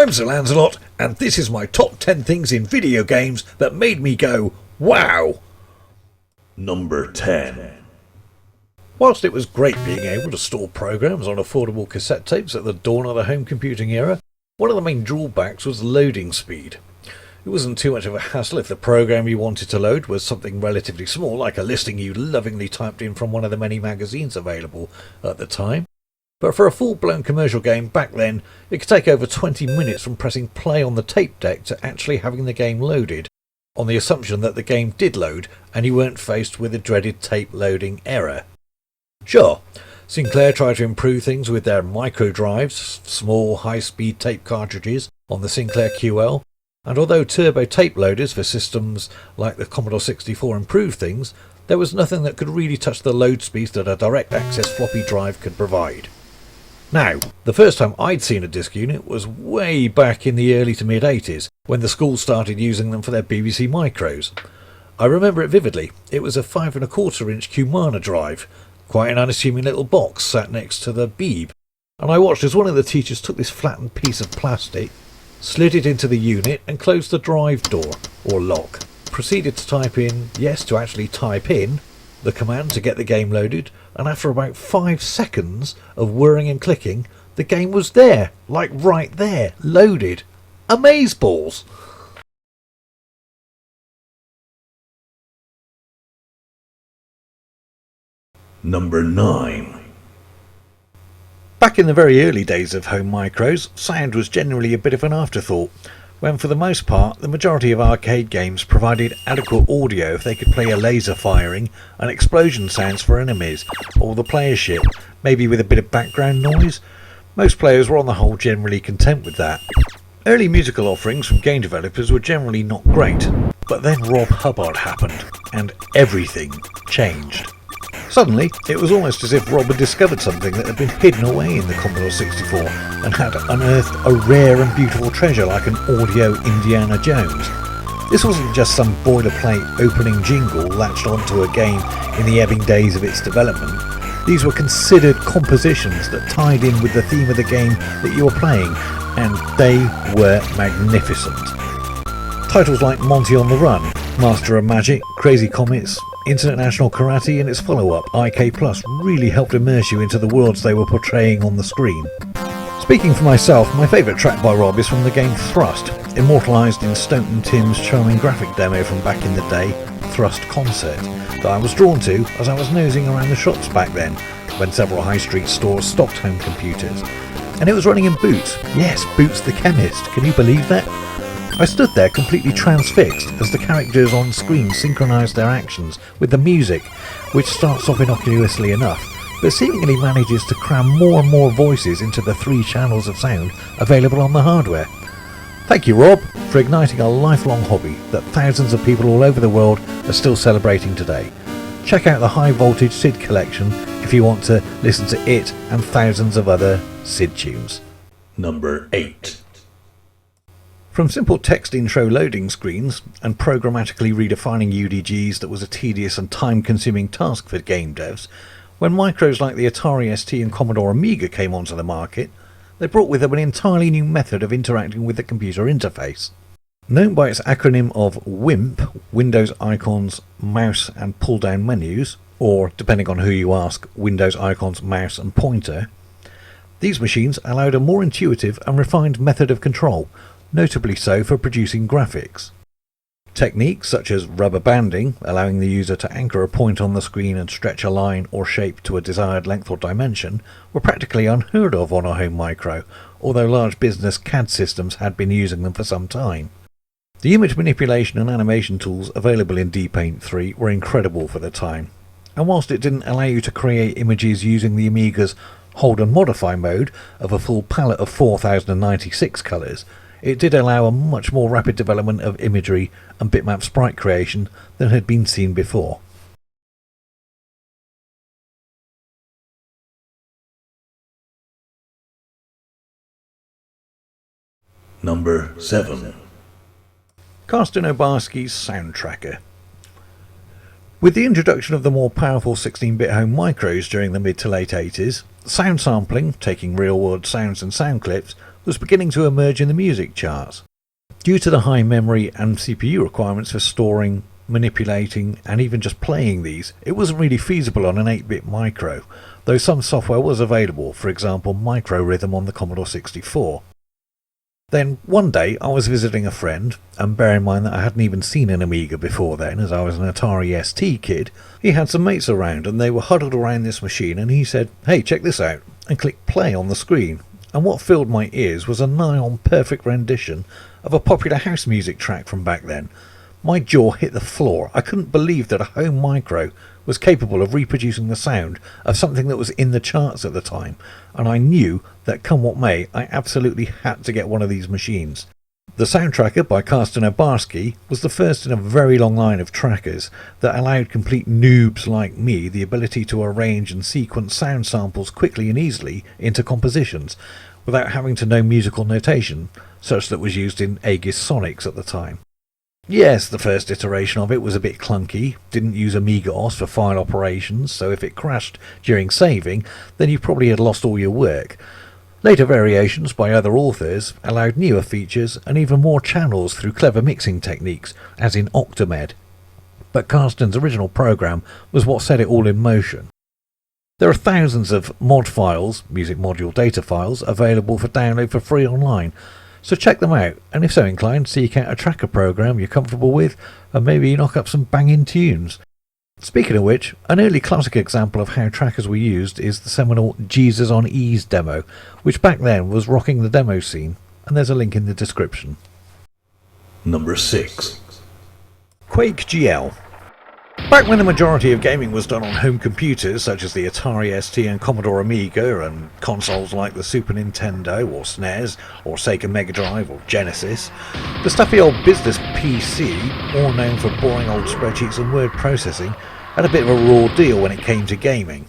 I'm Sir Lancelot, and this is my top 10 things in video games that made me go, wow! Number 10. Whilst it was great being able to store programs on affordable cassette tapes at the dawn of the home computing era, one of the main drawbacks was loading speed. It wasn't too much of a hassle if the program you wanted to load was something relatively small, like a listing you lovingly typed in from one of the many magazines available at the time. But for a full-blown commercial game back then, it could take over 20 minutes from pressing play on the tape deck to actually having the game loaded, on the assumption that the game did load and you weren't faced with the dreaded tape loading error. Sure, Sinclair tried to improve things with their micro drives, small high-speed tape cartridges on the Sinclair QL, and although turbo tape loaders for systems like the Commodore 64 improved things, there was nothing that could really touch the load speeds that a direct access floppy drive could provide. Now, the first time I'd seen a disk unit was way back in the early to mid 80s, when the school started using them for their BBC micros. I remember it vividly. It was a 5¼ inch Cumana drive, quite an unassuming little box sat next to the Beeb, and I watched as one of the teachers took this flattened piece of plastic, slid it into the unit and closed the drive door, or lock. Proceeded to type in, yes, to actually type in, the command to get the game loaded, and after about 5 seconds of whirring and clicking, the game was there, like right there, loaded. Amazeballs! Number 9. Back in the very early days of home micros, sound was generally a bit of an afterthought, when for the most part the majority of arcade games provided adequate audio if they could play a laser firing and explosion sounds for enemies, or the player ship, maybe with a bit of background noise. Most players were on the whole generally content with that. Early musical offerings from game developers were generally not great, but then Rob Hubbard happened, and everything changed. Suddenly, it was almost as if Rob had discovered something that had been hidden away in the Commodore 64 and had unearthed a rare and beautiful treasure like an audio Indiana Jones. This wasn't just some boilerplate opening jingle latched onto a game in the ebbing days of its development. These were considered compositions that tied in with the theme of the game that you were playing, and they were magnificent. Titles like Monty on the Run, Master of Magic, Crazy Comets, International Karate and its follow-up, IK Plus, really helped immerse you into the worlds they were portraying on the screen. Speaking for myself, my favourite track by Rob is from the game Thrust, immortalised in Stone Tim's charming graphic demo from back in the day, Thrust Concert, that I was drawn to as I was nosing around the shops back then, when several high street stores stocked home computers. And it was running in Boots. Yes, Boots the Chemist. Can you believe that? I stood there completely transfixed as the characters on screen synchronised their actions with the music, which starts off innocuously enough, but seemingly manages to cram more and more voices into the 3 channels of sound available on the hardware. Thank you, Rob, for igniting a lifelong hobby that thousands of people all over the world are still celebrating today. Check out the High Voltage SID collection if you want to listen to it and thousands of other SID tunes. Number 8. From simple text intro loading screens and programmatically redefining UDGs that was a tedious and time-consuming task for game devs, when micros like the Atari ST and Commodore Amiga came onto the market, they brought with them an entirely new method of interacting with the computer interface. Known by its acronym of WIMP, Windows Icons, Mouse and Pull-Down Menus, or, depending on who you ask, Windows Icons, Mouse and Pointer, these machines allowed a more intuitive and refined method of control, notably so for producing graphics. Techniques such as rubber banding, allowing the user to anchor a point on the screen and stretch a line or shape to a desired length or dimension, were practically unheard of on a home micro, although large business CAD systems had been using them for some time. The image manipulation and animation tools available in DPaint 3 were incredible for the time, and whilst it didn't allow you to create images using the Amiga's hold and modify mode of a full palette of 4096 colours, it did allow a much more rapid development of imagery and bitmap sprite creation than had been seen before. Number 7. Carsten Obaski's Sound Tracker. With the introduction of the more powerful 16-bit home micros during the mid to late 80s, sound sampling, taking real-world sounds and sound clips, was beginning to emerge in the music charts. Due to the high memory and CPU requirements for storing, manipulating and even just playing these, it wasn't really feasible on an 8-bit micro, though some software was available, for example Micro Rhythm on the Commodore 64. Then one day I was visiting a friend, and bear in mind that I hadn't even seen an Amiga before then, as I was an Atari ST kid. He had some mates around and they were huddled around this machine, and he said, "Hey, check this out," and clicked play on the screen. And what filled my ears was a nigh-on perfect rendition of a popular house music track from back then. My jaw hit the floor. I couldn't believe that a home micro was capable of reproducing the sound of something that was in the charts at the time, and I knew that come what may, I absolutely had to get one of these machines. The Sound Tracker by Carsten Obaski was the first in a very long line of trackers that allowed complete noobs like me the ability to arrange and sequence sound samples quickly and easily into compositions without having to know musical notation, such that was used in Aegis Sonics at the time. Yes, the first iteration of it was a bit clunky, didn't use Amiga OS for file operations, so if it crashed during saving, then you probably had lost all your work. Later variations by other authors allowed newer features and even more channels through clever mixing techniques, as in Octamed. But Carsten's original program was what set it all in motion. There are thousands of mod files, music module data files, available for download for free online, so check them out, and if so inclined, seek out a tracker program you're comfortable with, and maybe knock up some banging tunes. Speaking of which, an early classic example of how trackers were used is the seminal Jesus on Ease demo, which back then was rocking the demo scene, and there's a link in the description. Number 6. Quake GL. Back when the majority of gaming was done on home computers such as the Atari ST and Commodore Amiga, and consoles like the Super Nintendo or SNES or Sega Mega Drive or Genesis, the stuffy old business PC, all known for boring old spreadsheets and word processing, had a bit of a raw deal when it came to gaming.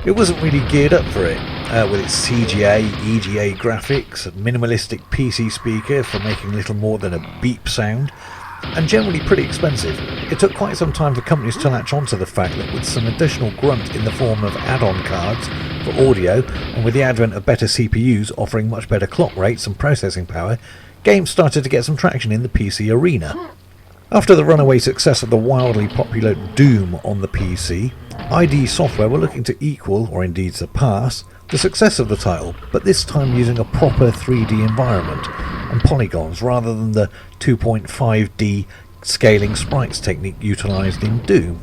It wasn't really geared up for it, with its CGA, EGA graphics, a minimalistic PC speaker for making little more than a beep sound, and generally pretty expensive. It took quite some time for companies to latch onto the fact that with some additional grunt in the form of add-on cards for audio, and with the advent of better CPUs offering much better clock rates and processing power, games started to get some traction in the PC arena. After the runaway success of the wildly popular Doom on the PC, ID Software were looking to equal, or indeed surpass, the success of the title, but this time using a proper 3D environment and polygons rather than the 2.5D scaling sprites technique utilised in Doom.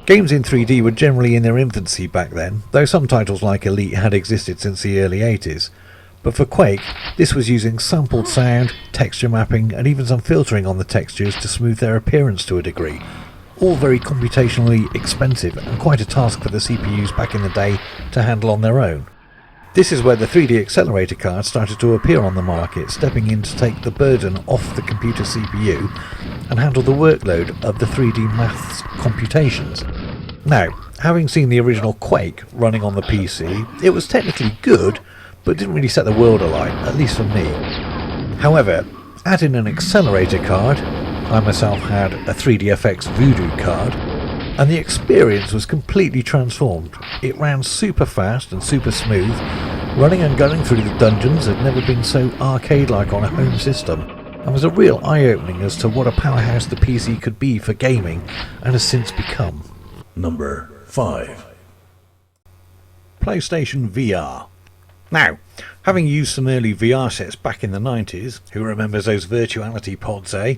Games in 3D were generally in their infancy back then, though some titles like Elite had existed since the early 80s. But for Quake, this was using sampled sound, texture mapping and even some filtering on the textures to smooth their appearance to a degree. All very computationally expensive and quite a task for the CPUs back in the day to handle on their own. This is where the 3D accelerator cards started to appear on the market, stepping in to take the burden off the computer CPU and handle the workload of the 3D maths computations. Now, having seen the original Quake running on the PC, it was technically good, but didn't really set the world alight, at least for me. However, add in an accelerator card, I myself had a 3DFX Voodoo card, and the experience was completely transformed. It ran super fast and super smooth. Running and gunning through the dungeons had never been so arcade-like on a home system, and was a real eye-opening as to what a powerhouse the PC could be for gaming, and has since become. Number 5. PlayStation VR. Now, having used some early VR sets back in the 90s, who remembers those virtuality pods, eh?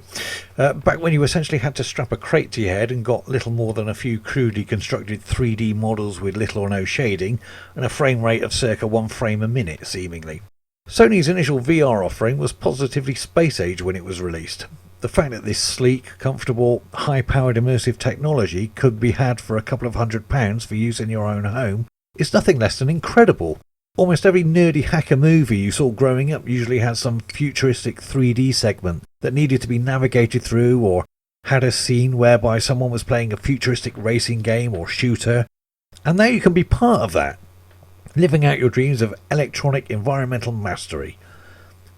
Back when you essentially had to strap a crate to your head and got little more than a few crudely constructed 3D models with little or no shading, and a frame rate of circa 1 frame a minute, seemingly. Sony's initial VR offering was positively space age when it was released. The fact that this sleek, comfortable, high-powered immersive technology could be had for a couple of £100 for use in your own home is nothing less than incredible. Almost every nerdy hacker movie you saw growing up usually had some futuristic 3D segment that needed to be navigated through, or had a scene whereby someone was playing a futuristic racing game or shooter. And now you can be part of that, living out your dreams of electronic environmental mastery.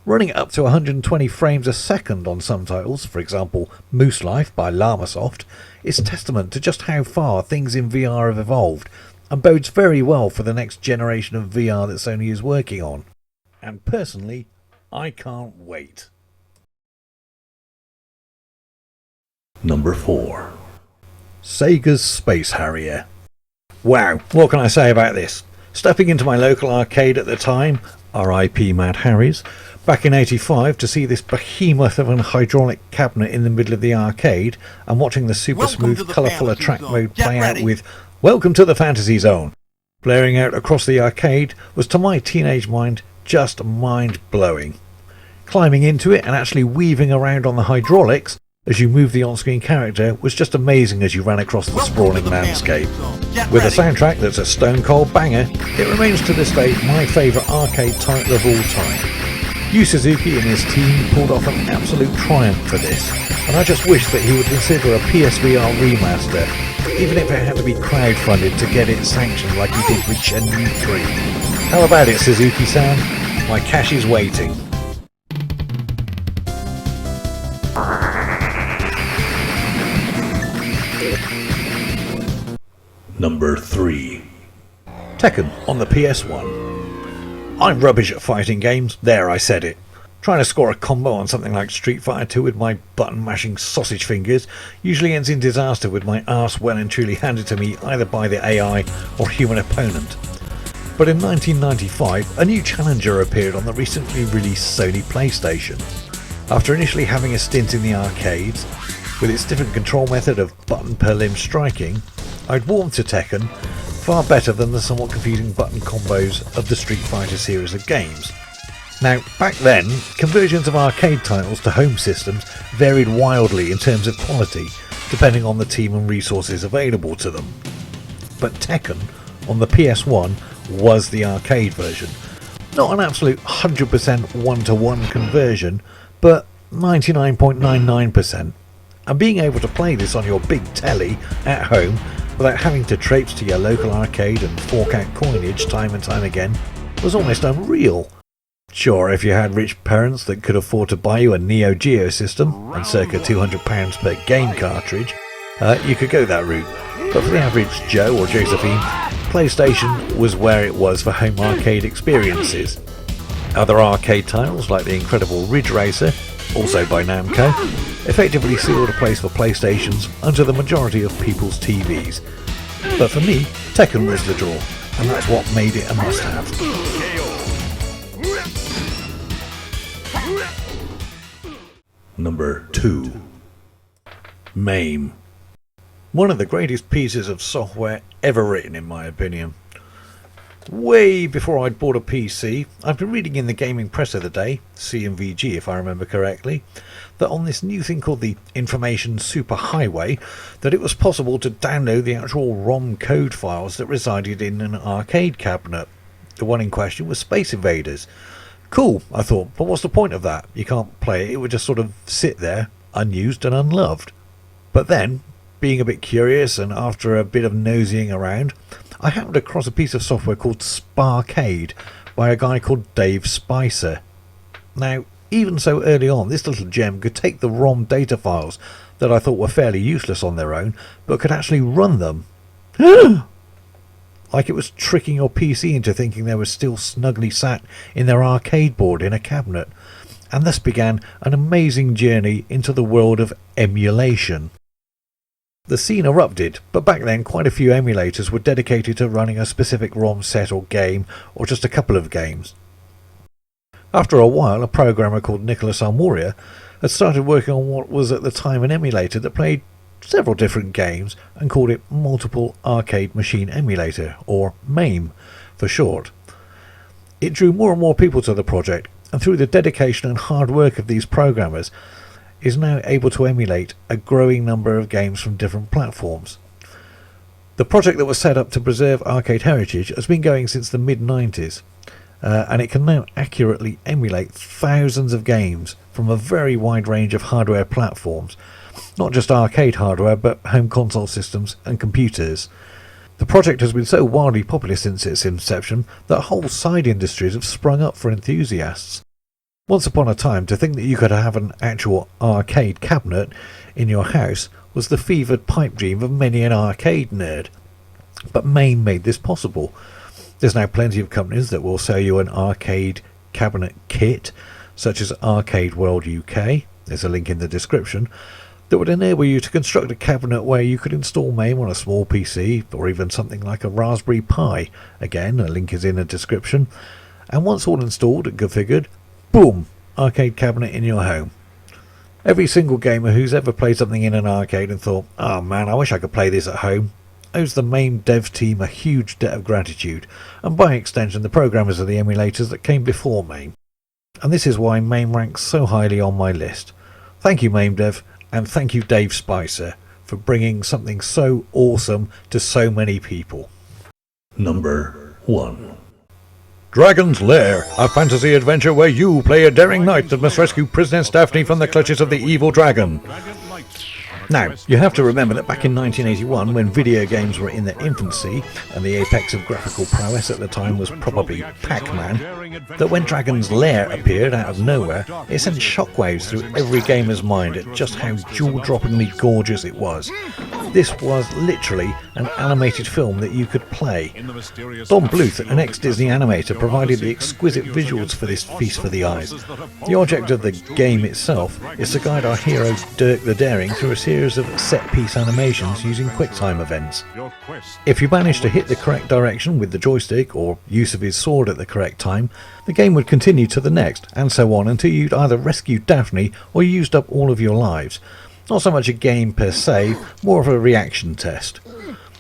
Running it up to 120 frames a second on some titles, for example Moose Life by Llamasoft, is testament to just how far things in VR have evolved, and bodes very well for the next generation of VR that Sony is working on. And personally, I can't wait. Number 4. Sega's Space Harrier. Wow, what can I say about this? Stepping into my local arcade at the time, RIP Mad Harry's, back in '85 to see this behemoth of an hydraulic cabinet in the middle of the arcade and watching the super smooth, colourful attract mode play out with "Welcome to the Fantasy Zone" blaring out across the arcade was, to my teenage mind, just mind-blowing. Climbing into it and actually weaving around on the hydraulics as you move the on-screen character was just amazing as you ran across the sprawling landscape. With a soundtrack that's a stone-cold banger, it remains to this day my favourite arcade title of all time. Yu Suzuki and his team pulled off an absolute triumph for this, and I just wish that he would consider a PSVR remaster, even if it had to be crowdfunded to get it sanctioned like he did with Shenmue 3. How about it, Suzuki-san? My cash is waiting. Number 3. Tekken on the PS1. I'm rubbish at fighting games, there I said it. Trying to score a combo on something like Street Fighter 2 with my button-mashing sausage fingers usually ends in disaster, with my arse well and truly handed to me either by the AI or human opponent. But in 1995, a new challenger appeared on the recently released Sony PlayStation. After initially having a stint in the arcades, with its different control method of button per limb striking, I'd warmed to Tekken, far better than the somewhat confusing button combos of the Street Fighter series of games. Now, back then, conversions of arcade titles to home systems varied wildly in terms of quality, depending on the team and resources available to them. But Tekken, on the PS1, was the arcade version. Not an absolute 100% one-to-one conversion, but 99.99%. And being able to play this on your big telly at home without having to traipse to your local arcade and fork out coinage time and time again was almost unreal. Sure, if you had rich parents that could afford to buy you a Neo Geo system and circa £200 per game cartridge, you could go that route. But for the average Joe or Josephine, PlayStation was where it was for home arcade experiences. Other arcade titles like the incredible Ridge Racer, also by Namco, effectively sealed a place for PlayStations under the majority of people's TVs. But for me, Tekken was the draw, and that's what made it a must-have. Number 2. MAME. One of the greatest pieces of software ever written, in my opinion. Way before I'd bought a PC, I'd been reading in the gaming press of the day, CMVG if I remember correctly, that on this new thing called the Information Superhighway, that it was possible to download the actual ROM code files that resided in an arcade cabinet. The one in question was Space Invaders. Cool, I thought, but what's the point of that? You can't play it, it would just sort of sit there, unused and unloved. But then, being a bit curious and after a bit of nosying around, I happened across a piece of software called Sparcade by a guy called Dave Spicer. Now, even so early on, this little gem could take the ROM data files that I thought were fairly useless on their own, but could actually run them. Like it was tricking your PC into thinking they were still snugly sat in their arcade board in a cabinet. And thus began an amazing journey into the world of emulation. The scene erupted, but back then quite a few emulators were dedicated to running a specific ROM set or game, or just a couple of games. After a while, a programmer called Nicholas Armoria had started working on what was at the time an emulator that played several different games and called it Multiple Arcade Machine Emulator, or MAME for short. It drew more and more people to the project, and through the dedication and hard work of these programmers, is now able to emulate a growing number of games from different platforms. The project that was set up to preserve arcade heritage has been going since the mid-90s, and it can now accurately emulate thousands of games from a very wide range of hardware platforms, not just arcade hardware but home console systems and computers. The project has been so wildly popular since its inception that whole side industries have sprung up for enthusiasts. Once upon a time, to think that you could have an actual arcade cabinet in your house was the fevered pipe dream of many an arcade nerd. But MAME made this possible. There's now plenty of companies that will sell you an arcade cabinet kit such as Arcade World UK, there's a link in the description, that would enable you to construct a cabinet where you could install MAME on a small PC or even something like a Raspberry Pi. Again, a link is in the description. And once all installed and configured, boom, arcade cabinet in your home. Every single gamer who's ever played something in an arcade and thought, oh man, I wish I could play this at home, owes the MAME dev team a huge debt of gratitude, and by extension the programmers of the emulators that came before MAME. And this is why MAME ranks so highly on my list. Thank you MAME dev, and thank you Dave Spicer for bringing something so awesome to so many people. Number 1. Dragon's Lair, a fantasy adventure where you play a daring knight that must rescue Princess Daphne from the clutches of the evil dragon. Now, you have to remember that back in 1981, when video games were in their infancy, and the apex of graphical prowess at the time was probably Pac-Man, that when Dragon's Lair appeared out of nowhere, it sent shockwaves through every gamer's mind at just how jaw-droppingly gorgeous it was. This was literally an animated film that you could play. Don Bluth, an ex-Disney animator, provided the exquisite visuals for this feast for the eyes. The object of the game itself is to guide our hero Dirk the Daring through a series of set-piece animations using QuickTime events. If you manage to hit the correct direction with the joystick or use of his sword at the correct time, the game would continue to the next, and so on until you'd either rescued Daphne or used up all of your lives. Not so much a game per se, more of a reaction test.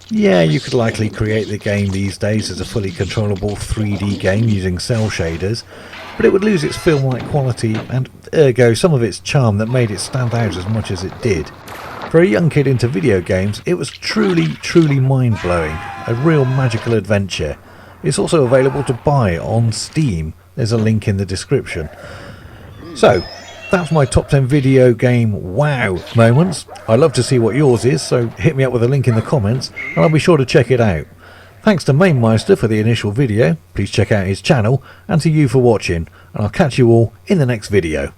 Yeah, you could likely create the game these days as a fully controllable 3D game using cell shaders, but it would lose its film-like quality and ergo some of its charm that made it stand out as much as it did. For a young kid into video games, it was truly mind-blowing, a real magical adventure. It's also available to buy on Steam, there's a link in the description. So, that's my top 10 video game wow moments. I'd love to see what yours is, so hit me up with a link in the comments and I'll be sure to check it out. Thanks to Mamemeisters for the initial video, please check out his channel, and to you for watching, and I'll catch you all in the next video.